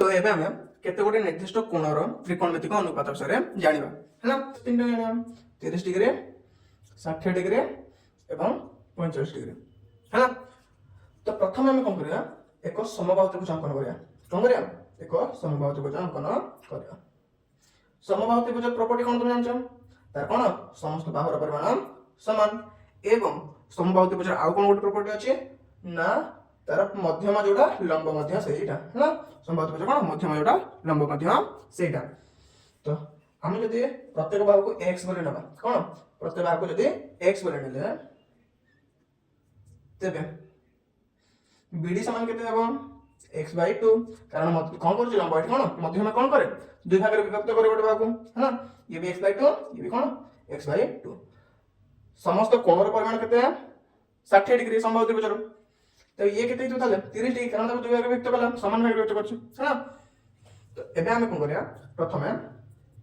तो एबे हम केते गोटे निर्दिष्ट कोणर त्रिकोणमितिक अनुपात विषय जानिबा हैना। तीनटा जानिबा 30 डिग्री 60 डिग्री एवं 45 डिग्री हैना। तो प्रथम हम कोन करिया एक समबाहु त्रिभुज अंकन करिया। कोन करिया एक समबाहु त्रिभुज अंकन करिया। समबाहु त्रिभुज प्रॉपर्टी कोन तुम जानछो तार कोन समस्त बाहुर परिमाण समान एवं समबाहु त्रिभुज आउ कोन गोटे प्रॉपर्टी अछि ना तार मध्यमा जोड़ा लंब मध्य सेटा है ना। समबाहु त्रिभुज कोन मध्यमा जोड़ा लंब मध्य सेटा। तो हम जदि प्रत्येक बाहु को x बोले नबा कोन प्रत्येक बाहु को जदि x बोले नेले तेबे bd समान केते हेबो x/2 कारण कोन करछ लंब एठी कोन मध्यमा कोन करे दुई भाग रे विभक्त करे गोटे बाहु है ना। ये भी x/2 ये भी कोन x/2 समस्त कोणर परिमाण केते 60 डिग्री समबाहु त्रिभुज रो। तो ये केते तो ताले 30 डिग्री कारण ताको दुई भाग व्यक्त करला समान भाग व्यक्त करछ है ना। तो एबे हम कोन करिया प्रथमे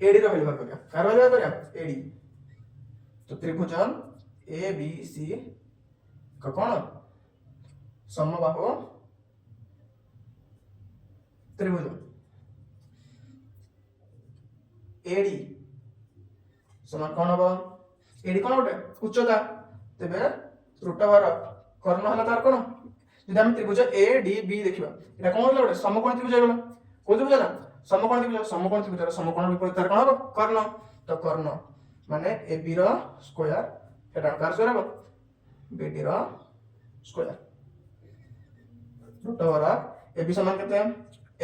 एडी रो वैल्यू बाहर करिया कार वैल्यू करिया एडी। तो त्रिभुज ए बी सी का कोन समबाहु त्रिभुज एडी समान कोन हो एडी कोन होटे उच्चता तेबे रूट ओवर कर्ण हला तार कोन जदि हम त्रिभुज ए डी बी देखिबा एटा कोन होला गोटे समकोण त्रिभुज होला को त्रिभुज होला समकोण त्रिभुज समकोण विपरीत तार कोन हो कर्ण। तो कर्ण माने ए बी रो स्क्वायर एटा कार स्क्वायर हो बी डी रो square root over A B समान केते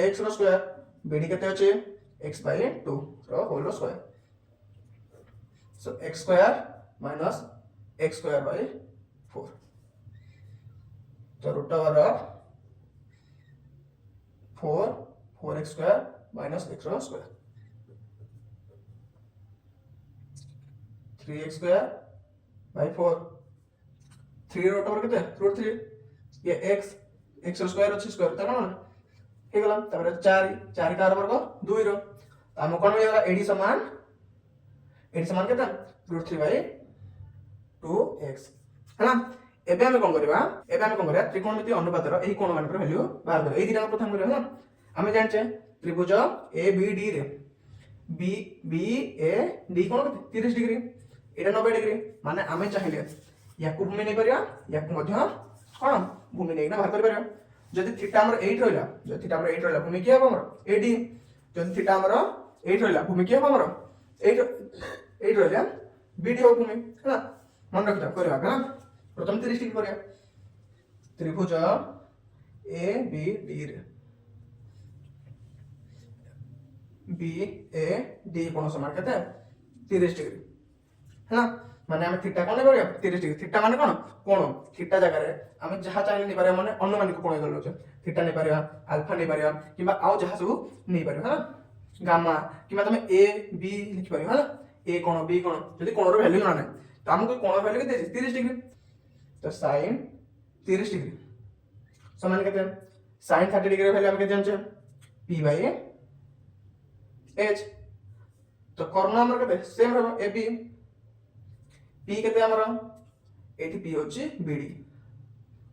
x रो स्क्वायर बी डी केते अछि x/2 रो whole square. So x square minus x square by 4 तो root over 4x square minus x रो square 3x square by 4 3 root over केते root 3 ये x रो स्क्वायर अछि स्क्वायर त कोन हे गला तबरे 4 का वर्ग 2 रो हम कोन हो गला एडी समान केते रूट 3 by 2x है ना। एबे हम कोन करबा त्रिकोणमिति अनुपातर एही कोण मानकर वैल्यू बाहर कर एही दिना प्रथम करबा ना। हम जानछे त्रिभुज ए बी डी रे बी बी ए डी कोन 30 डिग्री एटा 90 डिग्री माने हमें चाहिए याकू भूमि नै परिया याकू मध्य कोन भूमि नै ना बाहर कर परिया। जदि थीटा हमर 8 रहला जदि थीटा हमर 8 रहला भूमि के हमर एडी जदि थीटा हमर 8 रहला भूमि के हमर 8 रहला बीडी हो भूमि है ना। मन रखता करबा ना प्रथम 30 डिग्री करिया त्रिभुज ए बी डी रे बी ए डी कोण समान केते 30 डिग्री है ना। माने हम थीटा कोन करिया 30 डिग्री थीटा माने कोण थीटा जगह रे हम जहा चाहे नै पारे माने अनुमानिक कोण गलो छ थीटा नै पारिया अल्फा नै पारिया किबा आउ जहा सब नै पारिया है ना गामा किबा तमे ए बी लिखि पारिया है ना ए कोण बी कोण जदि कोण रो वैल्यू जाने तो हमको कोण वैल्यू केते 30 डिग्री। तो sin 30 डिग्री समान केते sin 30 डिग्री वैल्यू हम केते जानछे p by h। तो कर्ण हमर केते सेम रहबो ab p केते हमर एठी p होची bd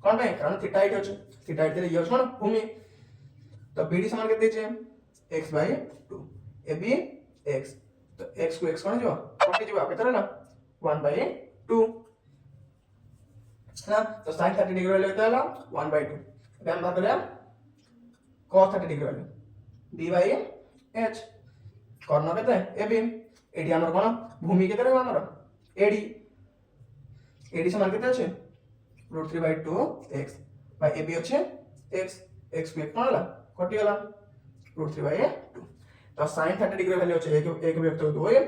कोन पे कारण थीटा एठी होची थीटा एठी ये होची कोन भूमि। तो bd समान केते छै x/2 ab x तो x को x कोन जो कटि जो केते रहला 1/2 ना। तो sin 30 डिग्री वैल्यू केते हला 1/2 हम बात करले cos 30 डिग्री वैल्यू b/h कर्ण केते ab एडी हमर कोन भूमि केते रहबा हमर एडी समान केते अछि रूट 3/2x by ab अछि x x को कोन हला कटि गला रूट 3/2। तो sin 30 डिग्री वैल्यू अछि एक व्यक्त 2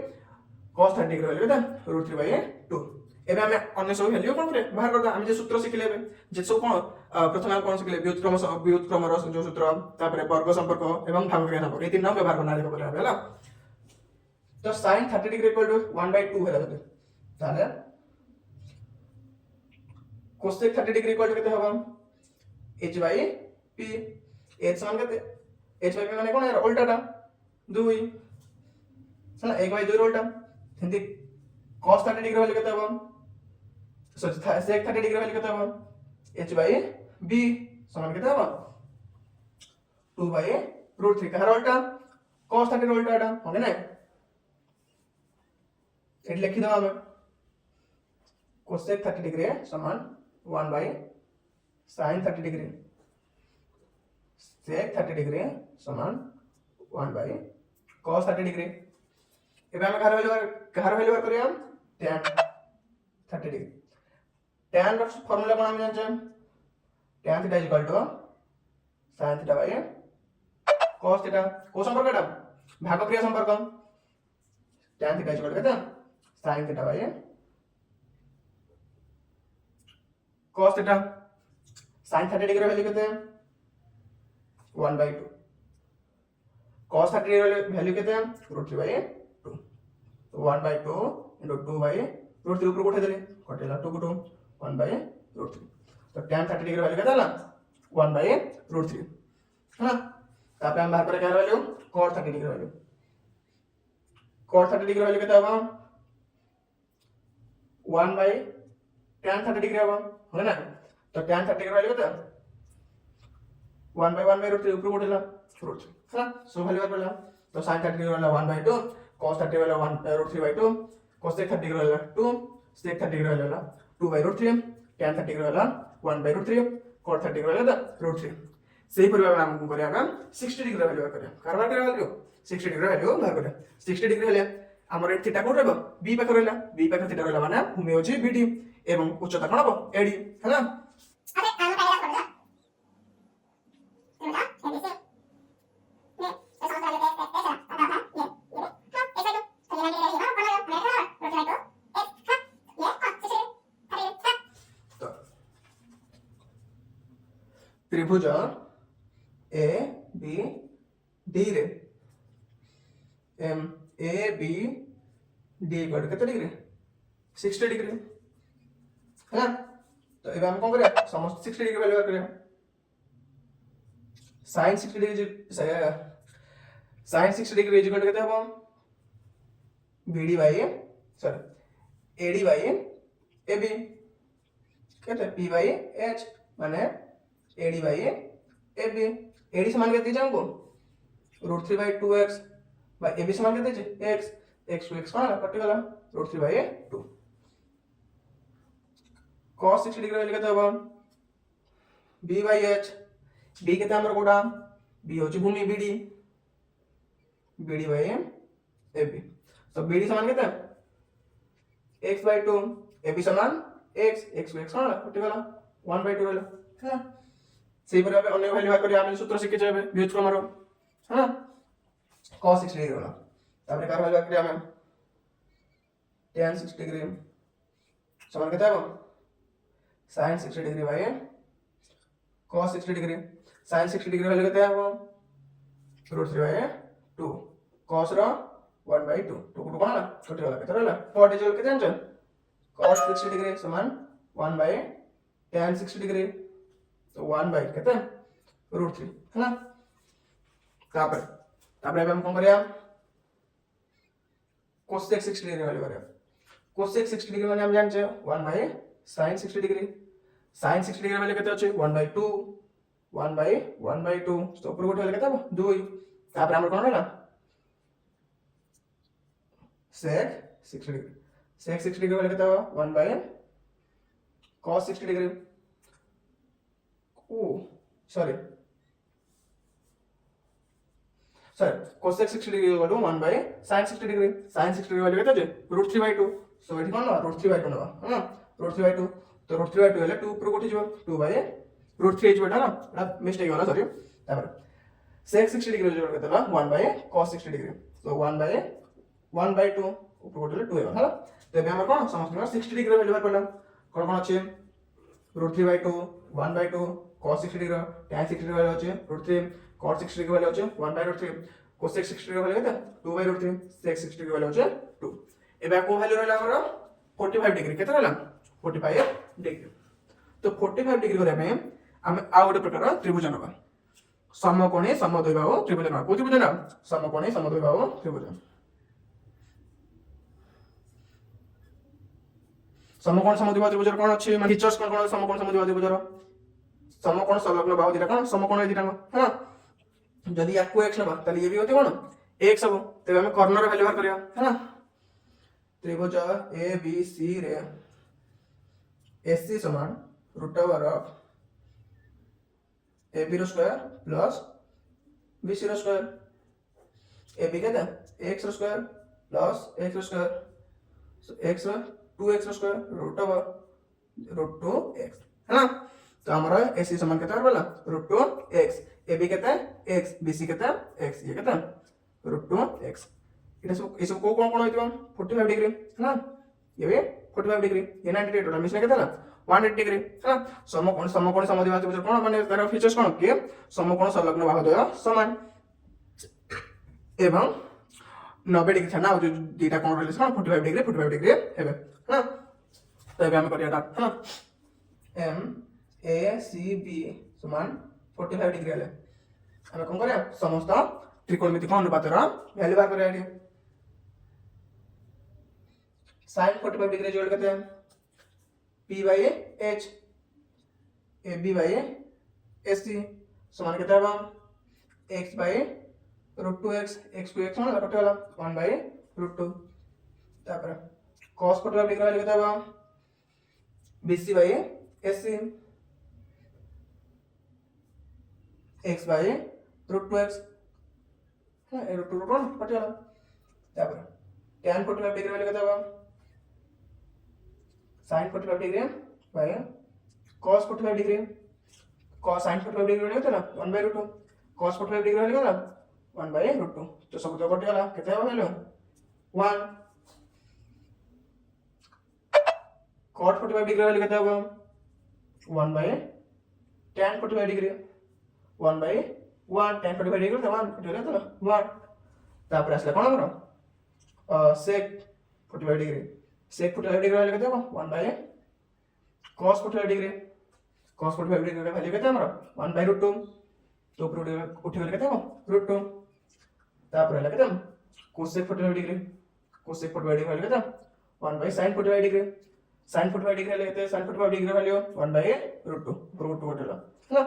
cos 30 डिग्री वैल्यू केते रूट 3/2। एबे हम अन्य सब वैल्यू कोन करे बाहर करदा हम जे सूत्र सिखले एबे जे सब कोन प्रथम हम कोन सिखले व्युत्क्रम रो जो सूत्र तापर वर्ग संपर्क एवं भागफल संपर्क ए तीन नाम व्यवहार करना रे करे हला। तो sin 30 डिग्री इक्वल टू 1/2 होला जते ताले cosec 30 डिग्री इक्वल टू केते होबा h by p h समान केते h by p माने कोन यार उल्टाटा 2 सला 1/2 उल्टा हिंदी cos 30 डिग्री वैल्यू केते होबा सच sec 30 डिग्री वैल्यू केते होबा h by b समान केते होबा 2/2 √3 कहार उल्टा cos 30 उल्टा एटा ओके ना एट लिखि दवा हम cosec 30 डिग्री समान 1 by sin 30 degree sec 30 degree समान 1 by cos 30 डिग्री एबे हम कहार वैल्यू बार करिया tan 30 डिग्री tan ର फॉर्मूला कोन हम जानछे tan theta equal to sin theta by cos theta को संपर्क एटा भाग क्रिया संपर्क tan थीटा इक्वल टू केते sin theta by cos theta sin 30 degree value केते 1 by 2 cos 30 डिग्री वैल्यू केते √3 by 2 तो 1 by 2 into 2 by √3 ऊपर उठे देले कटेला 2 को 2 1 by √3 तो tan 30 डिग्री वैल्यू केते होला 1 by √3 है ना तापर हम बाहर करे क्या value cos 30 degree value cos 30 degree value केते होगा 1 by tan 30 डिग्री होगा है ना तो tan 30 डिग्री वैल्यू केते 1 by √3 ऊपर उठेला √3 है ना सो वैल्यू बार पड़ला तो sin 30 डिग्री वाला 1 by 2 cos 30 वाला 1 √3 by 2 cosec 30 डिग्री वाला 2 sec 30 डिग्री वाला 2 by √3 tan 30 डिग्री वाला 1 by √3 cos 30 डिग्री वाला √3 सेही परिवार में हम करिया का 60 डिग्री वैल्यू बार करिया कारबार करे वैल्यू 60 डिग्री वैल्यू बार करिया 60 डिग्री हेले हमर थीटा कोन रहबो b पाख रहला b पाख थीटा रहला माने भूमि होची bd एवं उच्चता कोन हबो ad है ना त्रिभुज ए बी डी रे M A B D equal केते डिग्री 60 डिग्री है ना तो एबे हम कोन करिया समस्त 60 डिग्री वैल्यू करिया sin 60 degree sin 60 degree equal केते हबो bd by sorry ad by ab केते p बाय h माने ad by ab ad समान कितने दीजिए हमको √3 by 2x by ab समान कितने दीजिए x x को x कौन है कटेगा √3 by 2 cos 60 डिग्री वैल्यू कितना होगा b by h b कितना हमर कोडा b होची भूमि bd bd by ab तो bd समान कितना x by 2 ab समान x x को x कौन है कटेगा 1 by 2 रहला है सेही पर अन्य वैल्यू बार करिया हम सूत्र शिखे जेबे व्युत्क्रम रो है ना cos 60 डिग्री होला तापर कार वैल्यू करिया हम tan 60 डिग्री समान केते हो sin 60 degree by cos 60 degree sin 60 degree value केते हो √3 बाय 2 cos रो 1 by 2 2 को कोन छोटे वाला केते रहला 40 जोल केते जानछ cos 60 डिग्री समान 1 by tan 60 डिग्री तो 1 by कहते हैं √3 है ना तापर हम कौन करिया cosec 60 डिग्री वैल्यू करिया cosec 60 डिग्री माने हम जानछे 1 by sin 60 degree sin 60 degree value केते अछि 1 by 2 1 by 2 तो ऊपर गोटे वैल्यू केते 2 तापर हमर कोन रहला sec 60 degree sec 60 degree value केते 1 by cos 60 degree sorry cosec 60 degree equal to 1 by sin 60 degree sin 60 degree value केते √3 by 2 सो एठी कोन √3 by 2 नबा है ना √3 by 2 तो √3 by 2 हेले 2 ऊपर कोठी जो 2 by √3 h बेटा ना एटा मिस्टेक होला सॉरी तापर sec 60 डिग्री इक्वल केते बा 1 by cos 60 डिग्री तो 1 by 2 ऊपर कोठी 2 है ना तो एबे हमर कोन समस्त 60 डिग्री वैल्यू बार पड़ला कोन कोन अछि √3 by 2 1 by 2 cos 60 degree tan 60 degree वाला होचे √3 cos 60 डिग्री वाला होचे 1 by √3 cosec 60 डिग्री वाला केते 2 by √3 sec 60 डिग्री वाला होचे 2 एबे को वैल्यू रहला हमर 45 डिग्री केते रहला 45 डिग्री तो 45 डिग्री रे हम आ गोटे प्रकार त्रिभुज नबा समकोणी समद्विबाहु त्रिभुज नबा को त्रिभुज ना समकोणी समद्विबाहु त्रिभुज समकोण समद्विबाहु त्रिभुज कोन अछि माने फीचर्स कोन समकोण समद्विबाहु त्रिभुज समकोण संलग्न बाहु दिटा कोन समकोण दिटा है ना जदि या को x नबा ताले ये भी होते कोन x हबो तबे हम कॉर्नर वैल्यू बाहर करिया है ना। त्रिभुज ए बी सी रे एसी समान root over of A B रो स्क्वायर प्लस बी सी रो स्क्वायर ए बी कहता है x रो स्क्वायर प्लस x रो स्क्वायर x 2x रो square root over root 2x है ना। तो हमारा एसी समान कितना वाला रूट 2x ए बी कहता है x बी सी कहता है x ये कहता है रूट 2x ये सब को कौन होइतो 45 डिग्री है ना। ये भी 45 डिग्री ये 90 टोटल मिसने कहता ना 180 डिग्री है ना। समकोण समद्विबाहु त्रिभुज कोण माने तार फीचर्स कोण कि समकोण संलग्न बाहुद्वय समान एवं 90 डिग्री था ना जो दीटा कोण रहले कोण 45 डिग्री हेबे है ना। तो एबे हम करिया है ना एम ए सी बी समान 45 डिग्री हेले हम कोन करिया समस्त त्रिकोणमितिक अनुपातर वैल्यू बाहर करिया sin 45 डिग्री जोड़ कहते हैं p by h A B by S C समान कहते हैं x by root 2x x को x मान कटे वाला 1 बाई रूट 2 तापर cos 45 डिग्री वाले कहते हैं bc by sc x by root 2x हां रूट 2 रूट 1 कटे वाला तापर tan 45 डिग्री वाले कहते हैं sin 45 degree by cos 45 degree cos sin 45 degree वाले कहते हैं 1 बाय रूट 2 cos 45 डिग्री वाले कहते हैं 1 बाय रूट 2 तो सब तो कटे वाला कितना है वैल्यू 1 cot 45 डिग्री वाले कहते हैं 1 by tan 45 degree 1 by 1 tan 45 degree तो 1 कटे वाला तो 1 तापर असला कोन हमरो sec 45 डिग्री sec 45 डिग्री वाले कहते हैं 1 by cos 45 degree cos 45 degree का वैल्यू कहते हैं हमारा 1 बाय रूट 2 तो ऊपर उठे वाले कहते हैं रूट 2 तापर वाला कहते हैं cosec 45 डिग्री cosec 45 डिग्री वाले कहते हैं 1 by sin 45 degree sin 45 degree वाले कहते हैं sin 45 degree value 1 by root 2 root 2 उठेला है ना।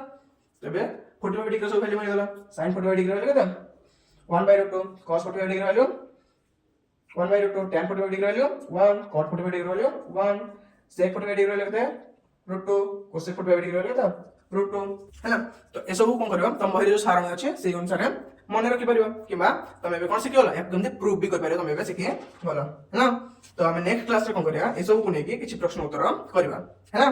तबे 45 डिग्री सब वैल्यू मिल गला sin 45 डिग्री वाले कहते हैं 1 by root 2 cos 45 degree value 1 by root 2 tan 45 degree value 1 cot 45 degree value 1 sec 45 degree value कहते हैं रूट 2 cosec 45 डिग्री वैल्यू कहते हैं रूट 2 है ना। तो ए सब कोन करबा तम बहिर जो सारण अछि सेही अनुसार मन रखि परिबा किबा तमे बे कोन सिखियोला एकदम से प्रूफ भी कर परिबा तमे बे सिखि बोला है ना। तो हम नेक्स्ट क्लास रे कोन करिया ए सब को नेकी किछि प्रश्न उत्तर करबा है ना।